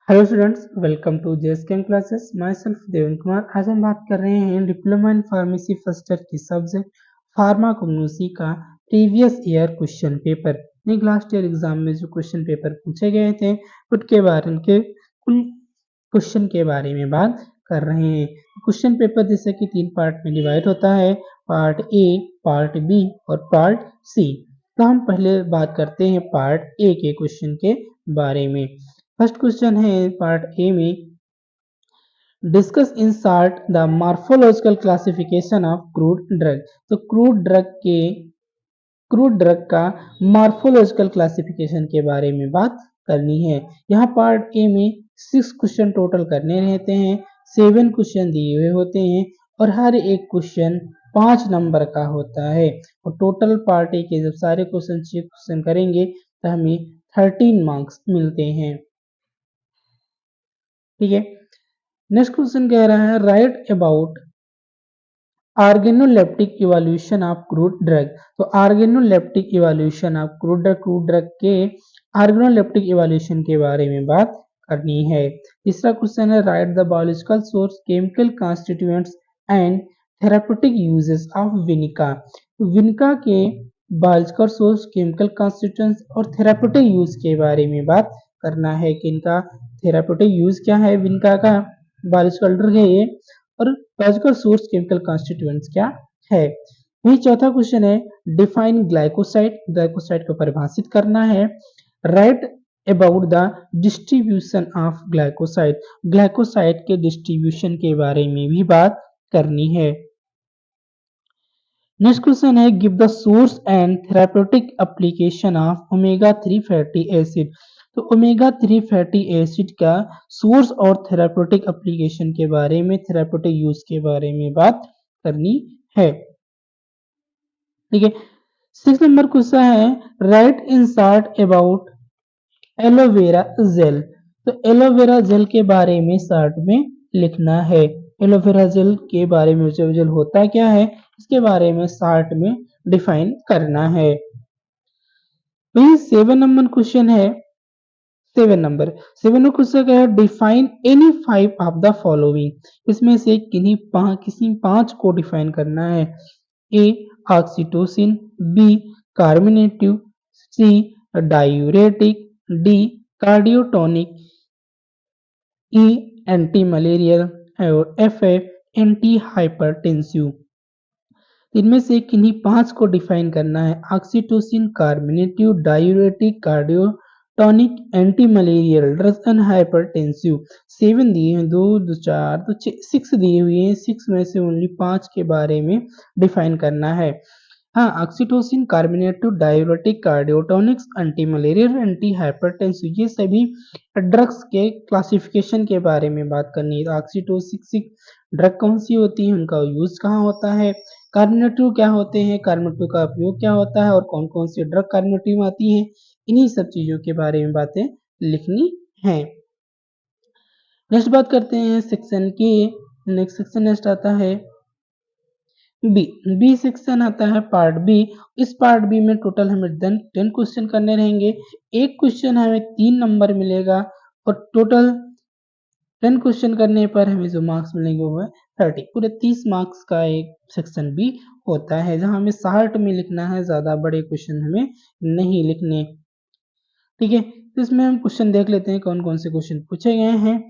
Hello students, welcome to JSKM classes. Myself Devendra Kumar. आज हम बात कर रहे हैं diploma in pharmacy first year की सब्जेक्ट फार्माकोग्नोसी का previous year question paper. Last year exam में जो क्वेश्चन पेपर पूछे गए थे उनके कुल क्वेश्चन के बारे में बात कर रहे हैं। क्वेश्चन पेपर जैसे कि 3 पार्ट में डिवाइड होता है, पार्ट ए, पार्ट बी और पार्ट सी। तो हम पहले बात करते हैं पार्ट ए के क्वेश्चन के बारे में। फर्स्ट क्वेश्चन है पार्ट ए में, discuss in short the morphological classification of crude drug. तो क्रूड ड्रग का मॉर्फोलॉजिकल क्लासिफिकेशन के बारे में बात करनी है। यहाँ पार्ट ए में 6 क्वेश्चन टोटल करने रहते हैं, 7 क्वेश्चन दिए हुए होते हैं और हर एक क्वेश्चन 5 नंबर का होता है। और टोटल पार्ट ए के जब सारे क्वेश्चन 6 क्वेश्चन करेंगे तो हमें 13 मार्क्स मिलते हैं। ठीक है, नेक्स्ट क्वेश्चन कह रहा है write about organoleptic evolution of crude drug. तो organoleptic evolution of crude drug के ऑर्गेनोलेप्टिक इवोल्यूशन के बारे में बात करनी है। तीसरा क्वेश्चन है write the biological source, chemical constituents and therapeutic uses of विनिका। विनिका के बायोलॉजिकल सोर्स, केमिकल कॉन्स्टिट्यूएंट्स और थेराप्यूटिक यूज के बारे में बात करना है कि इनका थेराप्यूटिक यूज क्या है, विनिका का बायोलॉजिकल ड्रग है ये, और बायोलॉजिकल सोर्स, केमिकल कॉन्स्टिट्यूएंट्स क्या है। वही चौथा क्वेश्चन है डिफाइन ग्लाइकोसाइड। ग्लाइकोसाइड को परिभाषित करना है। Write about the distribution of glycoside. Glycoside के डिस्ट्रीब्यूशन के बारे में भी बात करनी है। नेक्स्ट क्वेश्चन है give the source and therapeutic application of omega 3 fatty acid. तो ओमेगा 3 फैटी एसिड का सोर्स और थेराप्यूटिक एप्लीकेशन के बारे में, थेराप्यूटिक यूज के बारे में बात करनी है। ठीक है, 6 नंबर क्वेश्चन है right in short about aloe vera gel. तो एलोवेरा जेल के बारे में शॉर्ट में लिखना है। एलोवेरा जेल के बारे में, जो जेल होता क्या है, इसके बारे में शॉर्ट में डिफाइन करना है। वही 7 नंबर क्वेश्चन है, 7 क्वेश्चन का है define any 5 of the following. इसमें से किसी 5 को डिफाइन करना है। ए ऑक्सीटोसिन, बी कार्मिनेटिव, सी डायूरेटिक, डी कार्डियोटोनिक, ई एंटी मलेरियल और एफ है एंटी हाइपरटेंसिव। इनमें से किन्हीं 5 को डिफाइन करना है। Oxytocin, carminative, diuretic, cardiotonic, anti malarial drugs and hypertensive. 7 दिए हैं, 2 2 4 तो 6 दिए हुए हैं। 6 में से ओनली 5 के बारे में डिफाइन करना है। हाँ, oxytocin, carminative, diuretic, cardiotonics, anti malarial, anti hypertensive, ये सभी ड्रग्स के क्लासिफिकेशन के बारे में बात करनी है। ऑक्सीटोसिक ड्रग कौन सी होती है, उनका यूज कहाँ होता है, कार्मिनेटिव क्या होते हैं, कार्मिनेटिव का उपयोग क्या होता है और कौन कौन सी ड्रग कार्मिनेटिव में आती है, इन्हीं सब चीजों के बारे में बातें लिखनी है। नेक्स्ट बात करते हैं सेक्शन की। नेक्स्ट सेक्शन नेक्स्ट आता है बी सेक्शन आता है पार्ट बी। इस पार्ट बी में टोटल हमें 10 क्वेश्चन करने रहेंगे। एक क्वेश्चन हमें 3 नंबर मिलेगा और टोटल 10 क्वेश्चन करने पर हमें जो मार्क्स मिलेंगे वो है 30। पूरे 30 मार्क्स का एक सेक्शन बी होता है, जहां हमें शॉर्ट में लिखना है, ज्यादा बड़े क्वेश्चन हमें नहीं लिखने। ठीक है, तो इसमें हम क्वेश्चन देख लेते हैं कौन कौन से क्वेश्चन पूछे गए हैं।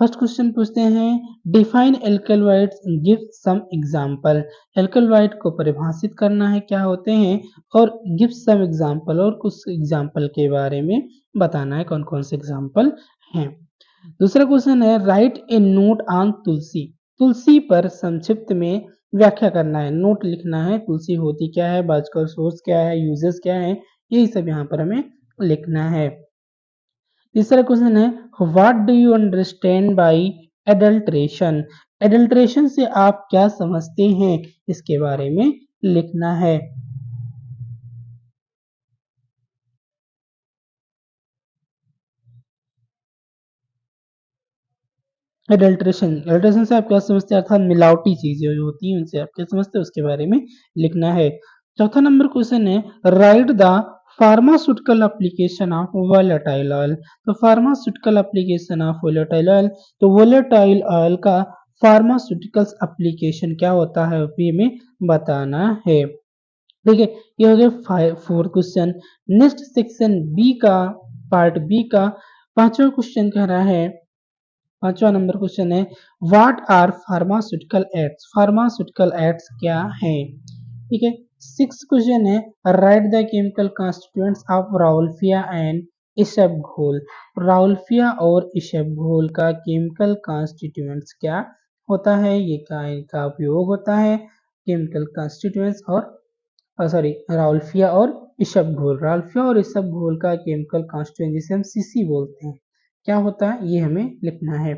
फर्स्ट क्वेश्चन पूछते हैं define alkaloids, give some example. Alkaloid को परिभाषित करना है, क्या होते हैं, और गिव सम एग्जांपल, और कुछ एग्जांपल के बारे में बताना है, कौन कौन से एग्जांपल हैं। दूसरा क्वेश्चन है राइट ए नोट ऑन तुलसी। तुलसी पर संक्षिप्त में व्याख्या करना है, नोट लिखना है, तुलसी होती क्या है, बायोलॉजिकल सोर्स क्या है, यूजेस क्या है, यही सब यहाँ पर हमें लिखना है। तीसरा क्वेश्चन है what do you understand by adulteration. Adulteration से आप क्या समझते हैं, इसके बारे में लिखना है। एडल्ट्रेशन से आप क्या समझते हैं, अर्थात मिलावटी चीजें जो होती हैं उनसे आप क्या समझते हैं, उसके बारे में लिखना है। चौथा नंबर क्वेश्चन है write the pharmaceutical application of volatile oil. तो pharmaceutical application of volatile oil, तो वोलेटाइल ऑयल का फार्मास्यूटिकल्स एप्लीकेशन क्या होता है ये हमें बताना है। ठीक है, ये हो गया 4 क्वेश्चन। नेक्स्ट सेक्शन बी का, पार्ट बी का पांचवा क्वेश्चन कह रहा है, पांचवा नंबर क्वेश्चन है what are pharmaceutical acts. Pharmaceutical acts क्या है। ठीक है, 6 क्वेश्चन है write the chemical constituents of rauwolfia and isabgol. Rauwolfia और इसबगोल का केमिकल कॉन्स्टिट्यूएंट्स क्या होता है, ये का इनका उपयोग होता है। केमिकल कॉन्स्टिट्यूएंट्स और सॉरी राउल्फिया और इसबगोल, राउल्फिया और इसबगोल का केमिकल कॉन्स्टिट्यूएंट जिसे हम सीसी बोलते हैं क्या होता है, ये हमें लिखना है।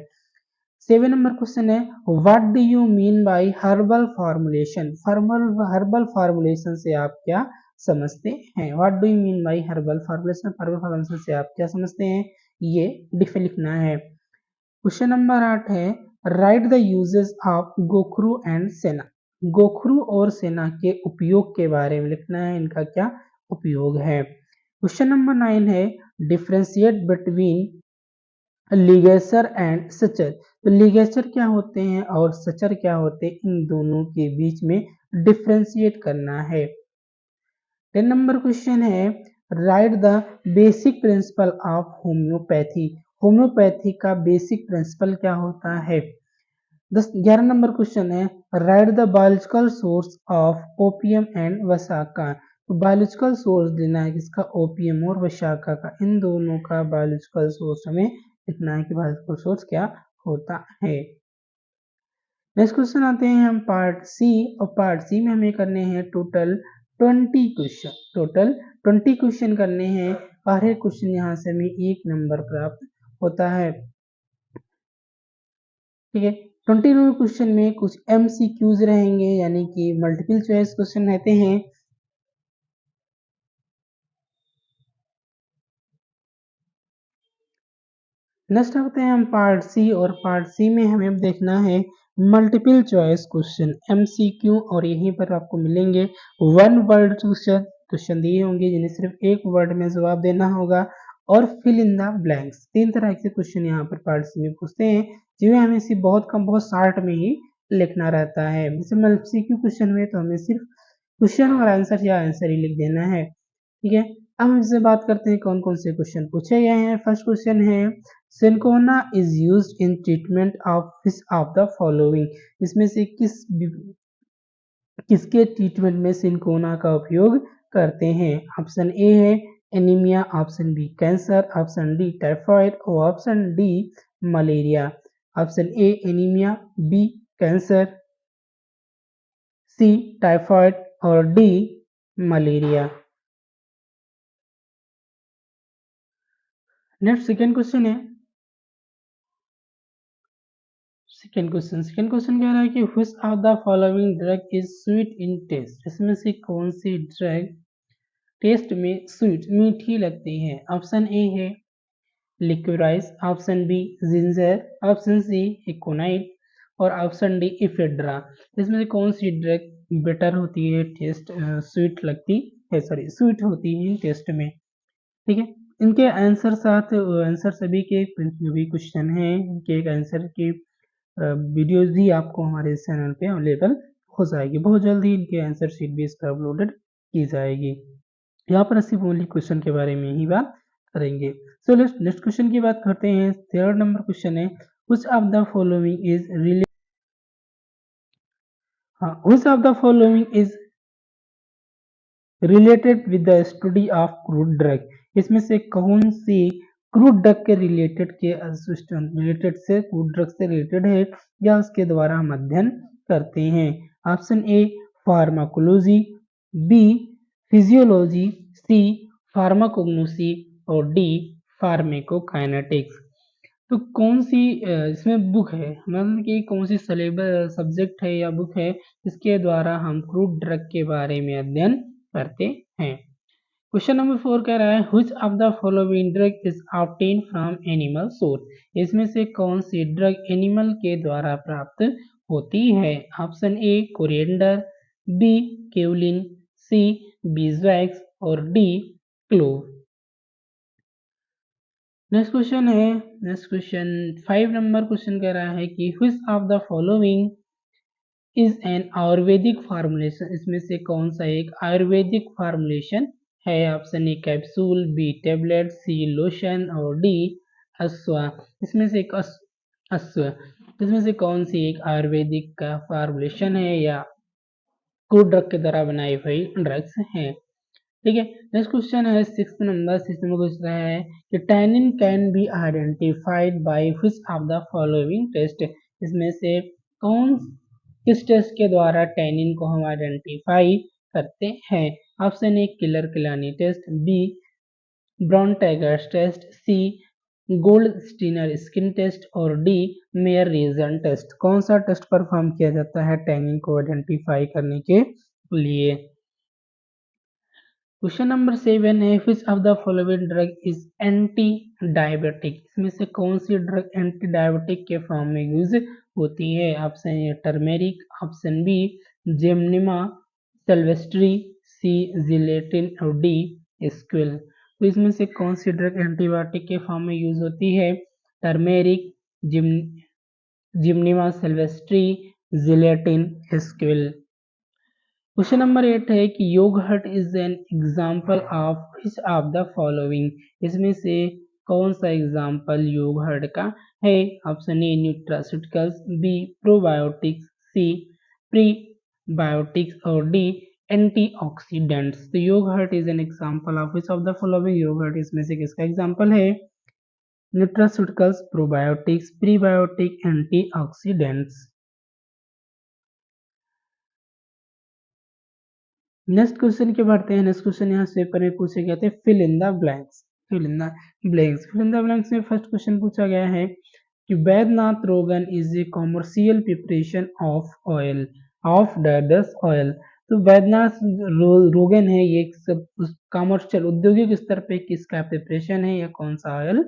7 नंबर क्वेश्चन है what do you mean by herbal formulation. Herbal formulation से आप क्या समझते हैं। What do you mean by herbal formulation, herbal formulation से आप क्या समझते हैं, ये डिफ लिखना है। क्वेश्चन नंबर 8 है राइट द यूजेस ऑफ गोखरू एंड सेना। गोखरू और सेना के उपयोग के बारे में लिखना है, इनका क्या उपयोग है। क्वेश्चन नंबर 9 है differentiate between ligature and Sachar. तो लिगेचर क्या होते हैं और सचर क्या होते हैं, इन दोनों के बीच में डिफरेंशिएट करना है। 10 नंबर क्वेश्चन है write the basic principle of homoeopathy. Homoeopathy का बेसिक प्रिंसिपल क्या होता है। 11 नंबर क्वेश्चन है write the biological source of opium and vasaka. तो बायोलॉजिकल सोर्स देना है किसका, ओपियम और वसाका का, इन दोनों का बायोलॉजिकल सोर्स हमें लिखना है कि बायोलॉजिकल सोर्स क्या होता है। नेक्स्ट क्वेश्चन आते हैं हम पार्ट सी, और पार्ट सी में हमें करने हैं टोटल 20 क्वेश्चन। टोटल 20 क्वेश्चन करने हैं, हर एक क्वेश्चन यहाँ से हमें 1 नंबर प्राप्त होता है। ठीक है, 20 नंबर क्वेश्चन में कुछ MCQs रहेंगे, यानी कि मल्टीपल चॉइस क्वेश्चन रहते हैं। नेक्स्ट आते हैं हम पार्ट सी, और पार्ट सी में हमें अब देखना है मल्टीपल चॉइस क्वेश्चन MCQ, और यहीं पर आपको मिलेंगे 1 वर्ड क्वेश्चन। क्वेश्चन दिए होंगे जिन्हें सिर्फ 1 वर्ड में जवाब देना होगा, और फिल इन द ब्लैंक्स। 3 तरह के क्वेश्चन यहाँ पर पार्ट सी में पूछते हैं, जिन्हें हमें सिर्फ बहुत कम, बहुत शॉर्ट में ही लिखना रहता है। जैसे MCQ क्वेश्चन में तो हमें सिर्फ क्वेश्चन और आंसर या आंसर ही लिख देना है। ठीक है, अब हम इससे बात करते हैं कौन कौन से क्वेश्चन पूछे गए हैं। फर्स्ट क्वेश्चन है cinchona is used in treatment of which of the following. इसमें से किसके ट्रीटमेंट में सिनकोना का उपयोग करते हैं। ऑप्शन ए है anaemia, option B cancer, option D typhoid और option D malaria. Option A anaemia, B cancer, C typhoid और D malaria. Next second question है, सेकेंड क्वेश्चन कह रहा है कि which of the following drug is sweet in taste. इसमें से कौन सी ड्रग टेस्ट में स्वीट मीठी लगती है। ऑप्शन ए है liquorice, option B ginger, option C aconite और ऑप्शन डी इफेड्रा। इसमें से कौन सी ड्रग बेटर होती है, टेस्ट स्वीट लगती है, सॉरी स्वीट होती है टेस्ट में। ठीक है, इनके आंसर साथ आंसर सभी के भी क्वेश्चन हैं, इनके एक आंसर की वीडियोस भी आपको हमारे चैनल पे अवेलेबल हो जाएगी। बहुत जल्दी इनके आंसर शीट भी इस पर अपलोडेड की जाएगी। यहाँ पर सिर्फ ओनली क्वेश्चन के बारे में ही बात करेंगे। सो नेक्स्ट क्वेश्चन की बात करते हैं। थर्ड नंबर क्वेश्चन है which of the following is which of the following is related with the study of crude drug. इसमें से कौन सी क्रूड ड्रग के रिलेटेड के रिलेटेड से क्रूड ड्रग से रिलेटेड है या उसके द्वारा हम अध्ययन करते हैं। Option A pharmacology, B physiology, C pharmacognosy और डी फार्मेकोकाइनेटिक्स। तो कौन सी इसमें बुक है, मतलब कि कौन सी सिलेबस सब्जेक्ट है या बुक है जिसके द्वारा हम क्रूड ड्रग के बारे में अध्ययन करते हैं। क्वेश्चन नंबर 4 कह रहा है which of the following drug is obtain from animal source. इसमें से कौन सी ड्रग एनिमल के द्वारा प्राप्त होती है। Option A coriander, B kaolin, C beeswax और D clove. Next question 5 number question कह रहा है कि which of the following is an Ayurvedic formulation, इसमें से कौन सा एक आयुर्वेदिक फार्मूलेशन है। Option A capsule, B tablet, C lotion और डी अश्वा। इसमें से एक अश्व, इसमें से कौन सी एक आयुर्वेदिक का फार्मूलेशन है या क्रूड ड्रग के द्वारा बनाई हुई ड्रग्स हैं। ठीक है। नेक्स्ट क्वेश्चन है सिक्स नंबर पूछ रहा है कि tannin can be identified by which of the following test, इसमें से कौन किस टेस्ट के द्वारा टैनिन को हम आइडेंटिफाई करते हैं। Option A Keller Kiliani test, B Borntrager's test, C goldbeater's skin test और डी मेयर रीजन टेस्ट। कौन सा टेस्ट परफॉर्म किया जाता है टैनिन को आइडेंटिफाई करने के लिए। क्वेश्चन नंबर 7 है which of the following drug is anti diabetic, इसमें से कौन सी ड्रग एंटी डायबिटिक के फॉर्म में यूज होती है। Option A turmeric, option B gymnema sylvestre, C gelatin और डी स्क्विल। तो इसमें से कौन सी ड्रग एंटीबायोटिक के फॉर्म में यूज होती है। Turmeric, gymnema sylvestre, gelatin, squill. Question number 8 है कि yoghurt is an example of which of the following, इसमें से कौन सा एग्जाम्पल योगहर्ट का है। Option A nutraceuticals, B probiotics, C prebiotics और डी एंटीऑक्सीडेंट्स। तो yoghurt is an example of which of the following, yoghurt इसमें से किसका एग्जाम्पल है। Nutraceuticals, probiotics, prebiotic, antioxidants. Next question के बढ़ते हैं। नेक्स्ट क्वेश्चन यहाँ से पेपर में पूछे गए थे fill in the blanks. Fill in the blanks में फर्स्ट क्वेश्चन पूछा गया है कि Baidyanath rogan is a commercial preparation of oil of डस ऑयल। तो वैद्यनाथ रोगन है ये कॉमर्शियल उद्योगिक स्तर पे किसका प्रिपरेशन है या कौन सा ऑयल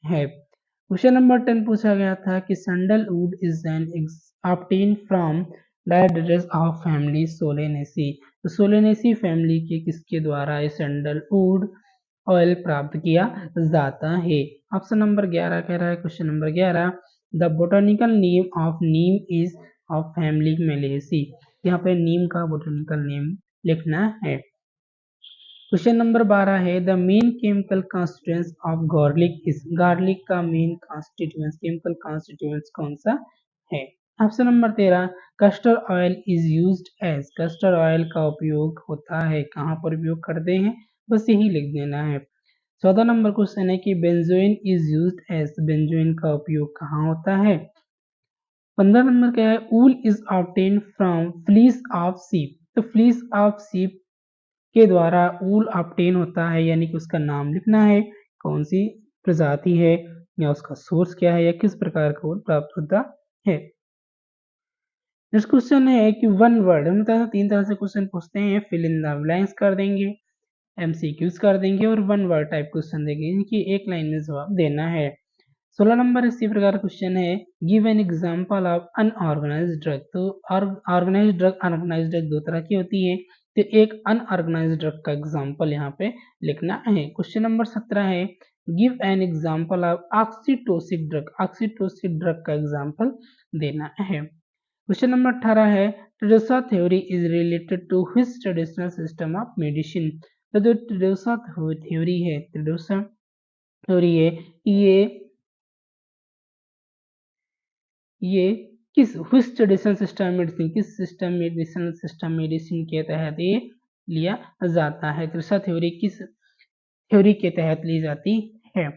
है। क्वेश्चन नंबर 10 पूछा गया था कि sandalwood is an obtain from डायडेटस ऑफ फैमिली सोलेनेसी। तो सोलेनेसी फैमिली के किसके द्वारा सैंडलवुड ऑयल प्राप्त किया जाता है। ऑप्शन नंबर 11 कह रहा है, question number 11 the botanical name of neem is of family Meliaceae. यहाँ पे नीम का बोटानिकल नेम लिखना है। क्वेश्चन नंबर 12 है the main chemical constituents of garlic is, garlic का मेन कॉन्स्टिट्यूएंट्स केमिकल कॉन्स्टिट्यूएंट्स कौन सा है। Option number 13 castor oil is used as, castor oil का उपयोग होता है, कहाँ पर उपयोग करते हैं बस यही लिख देना है। 14 नंबर क्वेश्चन है कि benzoin is used as, benzoin का उपयोग कहाँ होता है। 15 नंबर क्या है wool is obtain from fleece of sheep. तो फ्लीस ऑफ सीप के द्वारा ऊल ऑब्टेन होता है, यानी कि उसका नाम लिखना है, कौन सी प्रजाति है या उसका सोर्स क्या है या किस प्रकार का ऊल प्राप्त होता है। नेक्स्ट क्वेश्चन है कि वन वर्ड, हम तीन तरह से क्वेश्चन पूछते हैं, फिल इन द ब्लैंक्स कर देंगे, एमसीक्यूज कर देंगे और वन वर्ड टाइप क्वेश्चन देंगे, इनकी एक लाइन में जवाब देना है। 16 नंबर इसी प्रकार क्वेश्चन है give an example of unorganised drug. तो ऑर्गेनाइज्ड ड्रग अनऑर्गेनाइज्ड ड्रग दो तरह की होती है, तो एक अनऑर्गेनाइज्ड ड्रग का एग्जांपल यहाँ पे लिखना है। क्वेश्चन नंबर 17 है give an example of oxytocic drug, oxytocic drug का एग्जांपल देना है। क्वेश्चन नंबर 18 है tridosha theory is related to which traditional system of medicine. तो जो ट्रेडोसा थ्योरी है, ट्रेडोसा थ्योरी है ये किस व्हिच ट्रेडिशनल सिस्टम मेडिसिन, किस सिस्टम मेडिसिन के तहत ये लिया जाता है। ट्रेडोसा थ्योरी किस थ्योरी के तहत ली जाती है।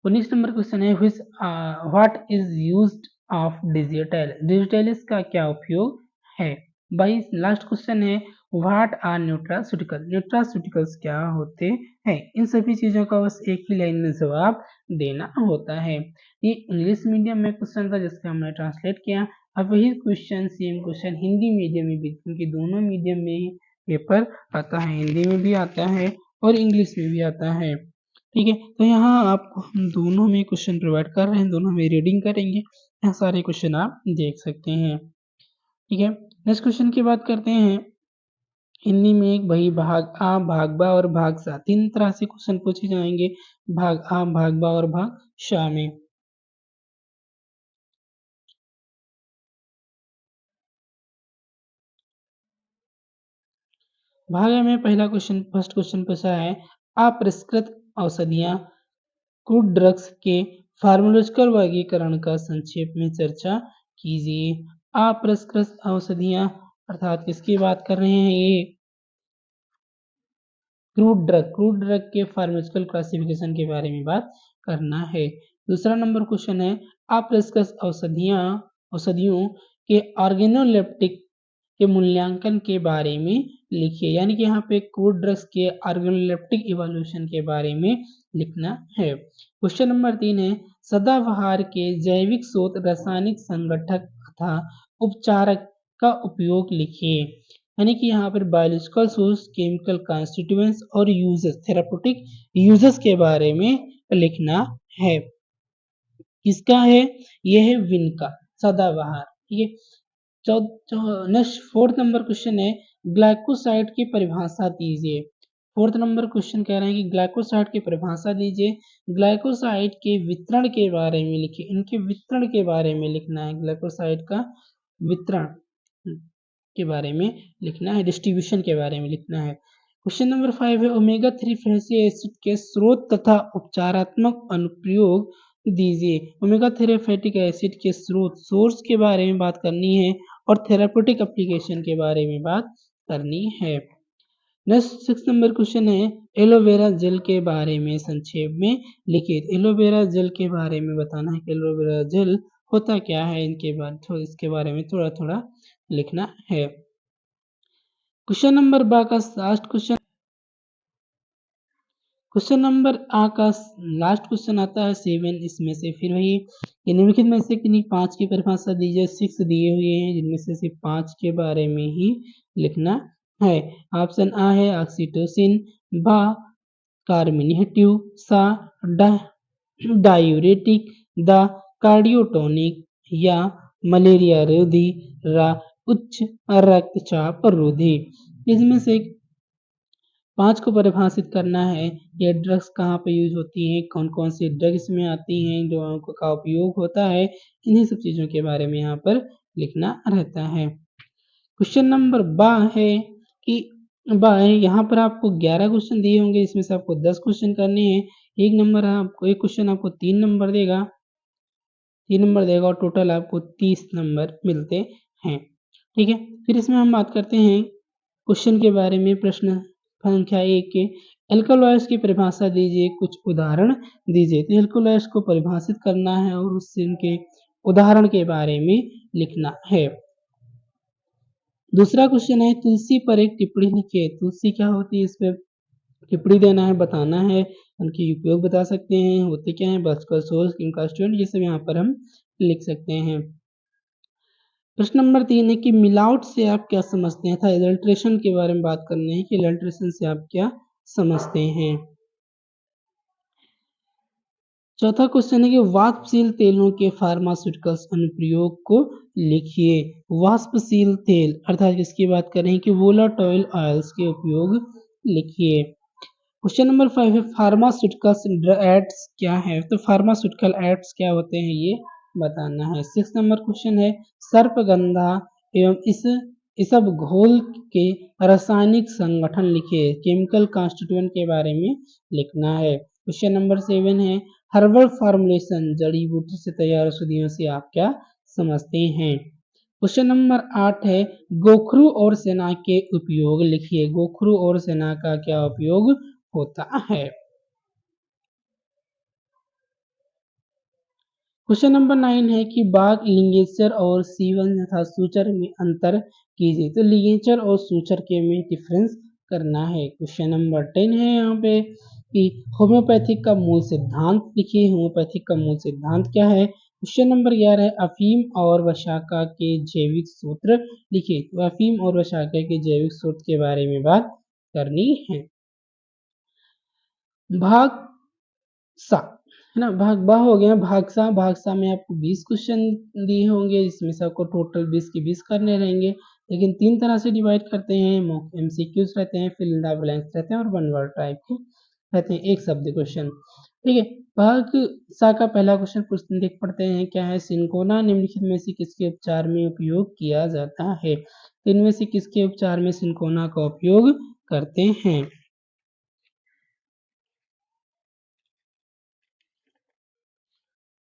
19 नंबर क्वेश्चन है what is used of digital, digitalis का क्या उपयोग है। 22 लास्ट क्वेश्चन है व्हाट आर न्यूट्रास्यूटिकल, न्यूट्रास्यूटिकल्स क्या होते हैं। इन सभी चीजों का बस एक ही लाइन में जवाब देना होता है। ये इंग्लिश मीडियम में क्वेश्चन था जिसका हमने ट्रांसलेट किया। अब वही question same question Hindi medium में भी, क्योंकि दोनों मीडियम में ही पेपर आता है, हिंदी में भी आता है और इंग्लिश में भी आता है। ठीक है, तो यहाँ आपको हम दोनों में क्वेश्चन प्रोवाइड कर रहे हैं, दोनों में रीडिंग करेंगे, यहाँ सारे क्वेश्चन आप देख सकते हैं। ठीक है, नेक्स्ट क्वेश्चन की बात करते हैं हिंदी में एक वही भाग आ, भाग बा और भाग सा, तीन तरह से क्वेश्चन पूछे जाएंगे, भाग आ, भाग बा और भाग शा में। भाग ए में पहला क्वेश्चन, फर्स्ट क्वेश्चन पूछा है, अप्रिष्कृत औषधियां क्रूड ड्रग्स के फार्माकोलॉजिकल वर्गीकरण का संक्षेप में चर्चा कीजिए। अप्रिष्कृत औषधियां अर्थात किसकी बात कर रहे हैं ये, क्रूड ड्रग के फार्माकोलॉजिकल क्लासिफिकेशन के बारे में बात करना है। दूसरा नंबर क्वेश्चन है, अप्रिष्कृत औषधियों के ऑर्गेनोलेप्टिक के मूल्यांकन के बारे में लिखिए। यानी कि यहाँ पे क्रूड ड्रग्स के ऑर्गेनोलेप्टिक इवोल्यूशन के बारे में लिखना है। क्वेश्चन नंबर 3 है, सदाबहार के जैविक स्रोत, रासायनिक संगठक तथा उपचारक का उपयोग लिखिए। यानी कि यहाँ पर बायोलॉजिकल सोर्स, केमिकल कॉन्स्टिट्यूएंट्स और यूजेस, थेराप्यूटिक यूजेस के बारे में लिखना है। किसका है, यह है विन का, सदाबहार। ठीक है, नेक्स्ट फोर्थ नंबर क्वेश्चन है, ग्लाइकोसाइड की परिभाषा दीजिए। फोर्थ नंबर क्वेश्चन कह रहे हैं कि ग्लाइकोसाइड की परिभाषा दीजिए। ग्लाइकोसाइड के वितरण के बारे में लिखिए, इनके वितरण के बारे में लिखना है, ग्लाइकोसाइड का वितरण के बारे में लिखना है, डिस्ट्रीब्यूशन के बारे में लिखना है। क्वेश्चन नंबर 5 है, ओमेगा 3 फैटी एसिड के स्रोत तथा उपचारात्मक अनुप्रयोग दीजिए। ओमेगा 3 फैटी एसिड के स्रोत, सोर्स के बारे में बात करनी है और थेराप्यूटिक एप्लीकेशन के बारे में बात करनी है। नेक्स्ट 6 नंबर क्वेश्चन है, एलोवेरा जेल के बारे में संक्षेप में लिखिए। एलोवेरा जेल के बारे में बताना है कि एलोवेरा जेल होता क्या है, इसके बारे में थोड़ा थोड़ा लिखना है। क्वेश्चन नंबर बा का लास्ट क्वेश्चन, क्वेश्चन नंबर आ का लास्ट क्वेश्चन आता है 7, इसमें से फिर वही निम्नलिखित में से किन्हीं 5 की परिभाषा दीजिए। 6 दिए हुए हैं जिनमें से सिर्फ 5 के बारे में ही लिखना है। ऑप्शन आ है ऑक्सीटोसिन, बा कार्मिनेटिव, सा डायूरेटिक, द कार्डियोटोनिक या मलेरिया रोधी, रा उच्च रक्तचाप रोधी। इसमें से 5 को परिभाषित करना है, ये ड्रग्स कहाँ पे यूज होती हैं, कौन कौन सी ड्रग्स में आती हैं, दवाओं का उपयोग होता है, इन्हीं सब चीज़ों के बारे में यहाँ पर लिखना रहता है। क्वेश्चन नंबर बा है कि बा है, यहाँ पर आपको 11 क्वेश्चन दिए होंगे, इसमें से आपको 10 क्वेश्चन करने हैं। एक क्वेश्चन आपको 3 नंबर देगा, 3 नंबर देगा और टोटल आपको 30 नंबर मिलते हैं। ठीक है, फिर इसमें हम बात करते हैं क्वेश्चन के बारे में। प्रश्न संख्या 1 के, एल्कलॉइड्स की परिभाषा दीजिए, कुछ उदाहरण दीजिए। तो एल्कलॉइड्स को परिभाषित करना है और उससे उनके उदाहरण के बारे में लिखना है। दूसरा क्वेश्चन है, तुलसी पर एक टिप्पणी लिखिए। तुलसी क्या होती है, इस पर टिप्पणी देना है, बताना है, उनके उपयोग बता सकते हैं, होते क्या है, बायोलॉजिकल सोर्स, कंस्टिट्यूएंट, ये सब यहाँ पर हम लिख सकते हैं। प्रश्न नंबर 3 है कि मिलावट से आप क्या समझते हैं, था एडल्ट्रेशन के बारे में बात करनी है कि एडल्ट्रेशन से आप क्या समझते हैं। चौथा क्वेश्चन है कि वाष्पशील तेलों के फार्मास्यूटिकल्स अनुप्रयोग को लिखिए। वाष्पशील तेल अर्थात इसकी बात करें कि वोलाटाइल ऑयल्स के उपयोग लिखिए। क्वेश्चन नंबर 5 है, फार्मास्यूटिकल्स एड्स क्या है, तो फार्मास्यूटिकल एड्स क्या होते हैं ये बताना है। 6 नंबर क्वेश्चन है, सर्पगंधा एवं इसब घोल के रासायनिक संगठन लिखिए। केमिकल कॉन्स्टिट्यूएंट के बारे में लिखना है। क्वेश्चन नंबर 7 है, हर्बल फॉर्मुलेशन, जड़ी बूटी से तैयार औषधियों से आप क्या समझते हैं। क्वेश्चन नंबर 8 है, गोखरू और सेना के उपयोग लिखिए। गोखरू और सेना का क्या उपयोग होता है। क्वेश्चन नंबर 9 है कि बाघ, लिंगेचर और सीवन तथा सूचर में अंतर कीजिए। तो लिंगेचर और सूचर के में डिफरेंस करना है। क्वेश्चन नंबर 10 है यहाँ पे कि होम्योपैथिक का मूल सिद्धांत लिखिए। होम्योपैथिक का मूल सिद्धांत क्या है। क्वेश्चन नंबर 11 है, अफीम और वशाका के जैविक सूत्र लिखिए। तो अफीम और वशाका के जैविक सूत्र के बारे में बात करनी है। भाग सा है ना, भाग बा हो गया। भाग सा में आपको 20 क्वेश्चन दिए होंगे, इसमें से आपको टोटल 20 के 20 करने रहेंगे। लेकिन 3 तरह से डिवाइड करते हैं, मॉक एमसीक्यूज रहते हैं, फिल इन द ब्लैंक्स रहते हैं और वन वर्ड टाइप के रहते हैं, एक शब्द क्वेश्चन। ठीक है, भाग सा का पहला क्वेश्चन देख पढ़ते हैं, क्या है? सिंकोना निम्नलिखित में से किसके उपचार में उपयोग किया जाता है? इनमें से किसके उपचार में सिंकोना का उपयोग करते हैं?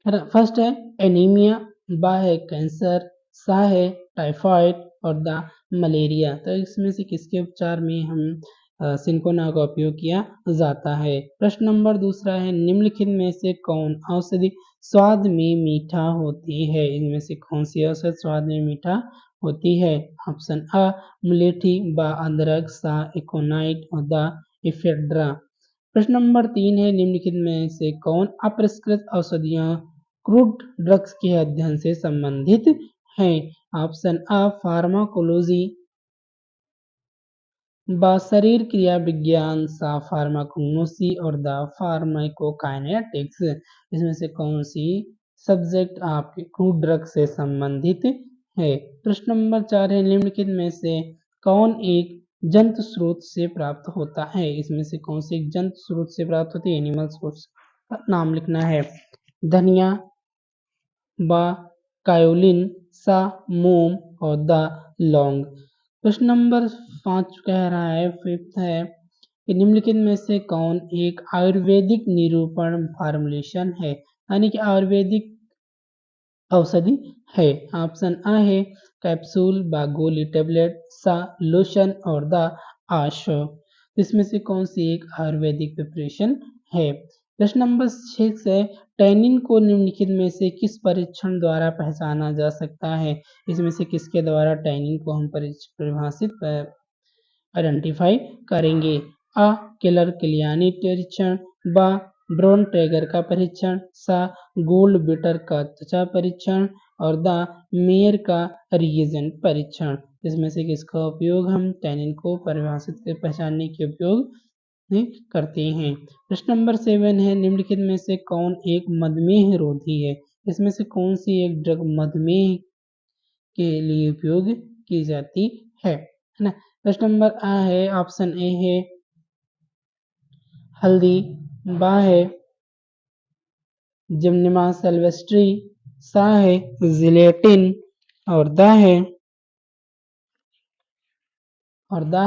फर्स्ट है एनीमिया, बा है कैंसर, सा है टाइफाइड और द मलेरिया। तो इसमें से किसके उपचार में हम सिंकोना का उपयोग किया जाता है? प्रश्न नंबर दूसरा है, निम्नलिखित में से कौन औषधि स्वाद में मीठा होती है? इनमें से कौन सी औषधि स्वाद में मीठा होती है? ऑप्शन आ मुलेठी, बा अदरक, सा इकोनाइट और द इफेड्रा। प्रश्न नंबर 3 है, निम्नलिखित में से कौन अपरिष्कृत औषधियां क्रूड ड्रग्स के अध्ययन से संबंधित हैं? ऑप्शन आ फार्माकोलॉजी, ब शरीर क्रिया विज्ञान, सा फार्माकोग्नोसी और द फार्माकोकाइनेटिक्स। इसमें से कौन सी सब्जेक्ट आपके क्रूड ड्रग से संबंधित है? प्रश्न नंबर 4 है, निम्नलिखित में से कौन एक जंतु स्रोत से प्राप्त होता है? इसमें से कौन से एक जंतु स्रोत से प्राप्त होती है? एनिमल सोर्स का नाम लिखना है। धनिया, बा कायोलिन, सा मोम और द लौंग। प्रश्न नंबर 5 कह रहा है, फिफ्थ है कि निम्नलिखित में से कौन एक आयुर्वेदिक निरूपण फार्मुलेशन है, यानी कि आयुर्वेदिक औषधि है? ऑप्शन आ है कैप्सूल, बा गोली टेबलेट, सा लोशन और द आश। इसमें से कौन सी एक आयुर्वेदिक प्रिपरेशन है? प्रश्न नंबर 6 है, टैनिन को निम्नलिखित में से किस परीक्षण द्वारा पहचाना जा सकता है? इसमें से किसके द्वारा टैनिन को हम परिभाषित आइडेंटिफाई करेंगे? अ केलर किलियानी परीक्षण, ब ब्रॉन ट्रैगर का परीक्षण, सा गोल्ड बेटर का त्वचा परीक्षण और द मेयर का रिएजेंट परीक्षण। इसमें से किसका उपयोग हम टैनिन को परिभाषित कर पहचानने के उपयोग में करते हैं? प्रश्न नंबर 7 है, निम्नलिखित में से कौन एक मधुमेह रोधी है? इसमें से कौन सी एक ड्रग मधुमेह के लिए उपयोग की जाती है ना? प्रश्न नंबर आ है, ऑप्शन ए है हल्दी, बा है जिम्निमा सेल्वेस्ट्री, सा है जिलेटिन और द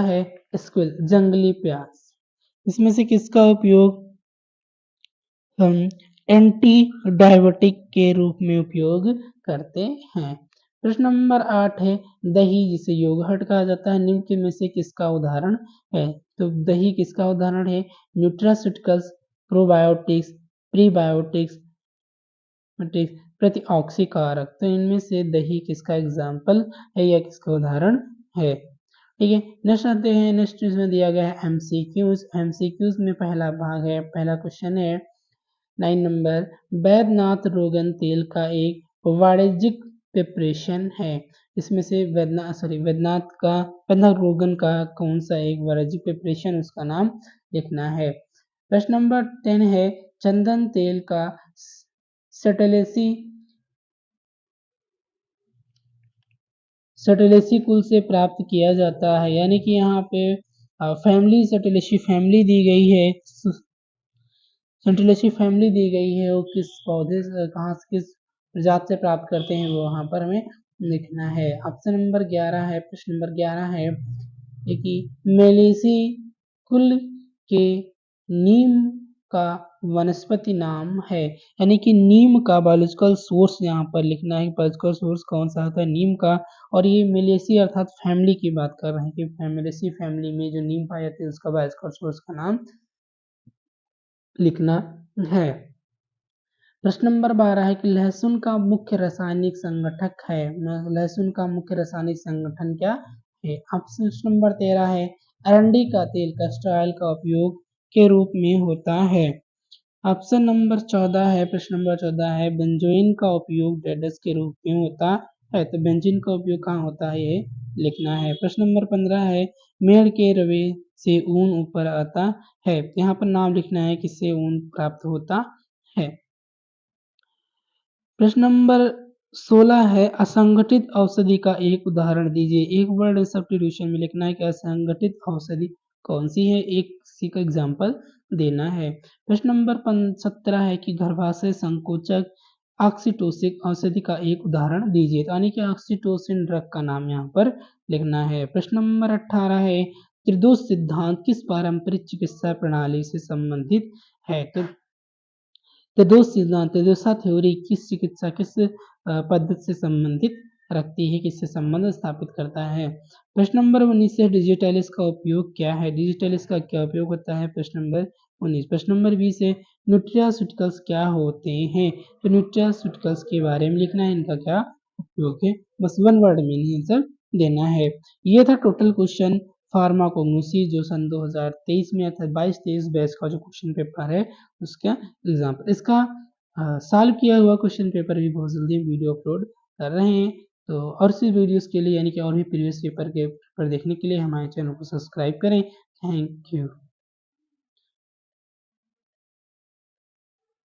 है स्क्विल जंगली प्याज। इसमें से किसका उपयोग हम एंटी डायबिटिक के रूप में उपयोग करते हैं? प्रश्न नंबर 8 है, दही जिसे योगर्ट कहा जाता है, निम्न में से किसका उदाहरण है? तो दही किसका उदाहरण है? न्यूट्रास्यूटिकल्स, प्रोबायोटिक्स, प्रीबायोटिक्स, प्रतिऑक्सीकारक। तो इनमें से दही किसका एग्जाम्पल है या किसका उदाहरण है? ठीक है, नेक्स्ट आते हैं, नेक्स्ट इसमें दिया गया है एमसीक्यूज। एमसीक्यूज में पहला भाग है, पहला क्वेश्चन है 9 नंबर, वैद्यनाथ रोगन तेल का एक वाणिज्यिक प्रिपरेशन है। इसमें से वैद्यनाथ रोगन का कौन सा एक वाणिज्यिक प्रिपरेशन, उसका नाम लिखना है। प्रश्न नंबर 10 है, चंदन तेल का सटेलेसी कुल से प्राप्त किया जाता है, यानी कि यहाँ पे फैमिली सटेलेसी फैमिली दी गई है, सेंट्रलेसी फैमिली दी गई है, वो किस पौधे से कहाँ से किस प्रजाति से प्राप्त करते हैं वो वहाँ पर हमें लिखना है। ऑप्शन नंबर 11 है, प्रश्न नंबर 11 है कि मेलेसी कुल के नीम का वनस्पति नाम है, यानी कि नीम का बायोलॉजिकल सोर्स यहाँ पर लिखना है, बायोलॉजिकल सोर्स कौन सा होता है? नीम का। और ये मेलेसी अर्थात फैमिली की बात कर रहे हैं कि मेलेसी फैमिली में जो नीम पाया जाता है उसका बायोलॉजिकल सोर्स का नाम लिखना है। प्रश्न नंबर 12 है कि लहसुन का मुख्य रासायनिक संगठक है, लहसुन का मुख्य रासायनिक संगठन क्या है? ऑप्शन नंबर 13 है, अरंडी का तेल कैस्टर ऑयल का उपयोग के रूप में होता है। ऑप्शन नंबर 14 है, प्रश्न नंबर 14 है, बेंजोइन का उपयोग डेडस के रूप में होता है। तो बेंजीन का उपयोग कहाँ होता है ये लिखना है। प्रश्न नंबर 15 है, मेड़ के रवे से ऊन ऊपर आता है, यहाँ पर नाम लिखना है किससे ऊन प्राप्त होता है। प्रश्न नंबर 16 है असंगठित औषधि का एक उदाहरण दीजिए। एक वर्ड सब्स्टिट्यूशन में लिखना है कि असंगठित औषधि कौन सी है, एक सी का एग्जाम्पल देना है। प्रश्न नंबर 17 है कि गर्भाशय संकोचक ऑक्सीटोसिन औषधि का एक उदाहरण दीजिए, यानी कि ऑक्सीटोसिन ड्रग का नाम यहाँ पर लिखना है। प्रश्न नंबर 18 है त्रिदोष सिद्धांत किस पारंपरिक चिकित्सा प्रणाली से संबंधित है। तो त्रिदोष सिद्धांत त्रिदोषा थ्योरी किस चिकित्सा किस पद्धति से संबंधित रखती है, किससे संबंध स्थापित करता है। प्रश्न नंबर 19 है डिजिटलिस का उपयोग क्या है। डिजिटलिस का क्या उपयोग होता है, प्रश्न नंबर 19। प्रश्न नंबर 20 है न्यूट्रास्यूटिकल्स क्या होते हैं। तो न्यूट्रास्यूटिकल्स के बारे में लिखना है, इनका क्या उपयोग है, बस वन वर्ड में आंसर देना है। ये था टोटल क्वेश्चन फार्माकोग्नोसी जो सन 2023 में था, 22-23 बैच का जो क्वेश्चन पेपर है उसका एग्जाम्पल। इसका सॉल्व किया हुआ क्वेश्चन पेपर भी बहुत जल्दी वीडियो अपलोड कर रहे हैं। तो और सी वीडियोस के लिए यानी कि और भी प्रीवियस पेपर के पेपर देखने के लिए हमारे चैनल को सब्सक्राइब करें। Thank you.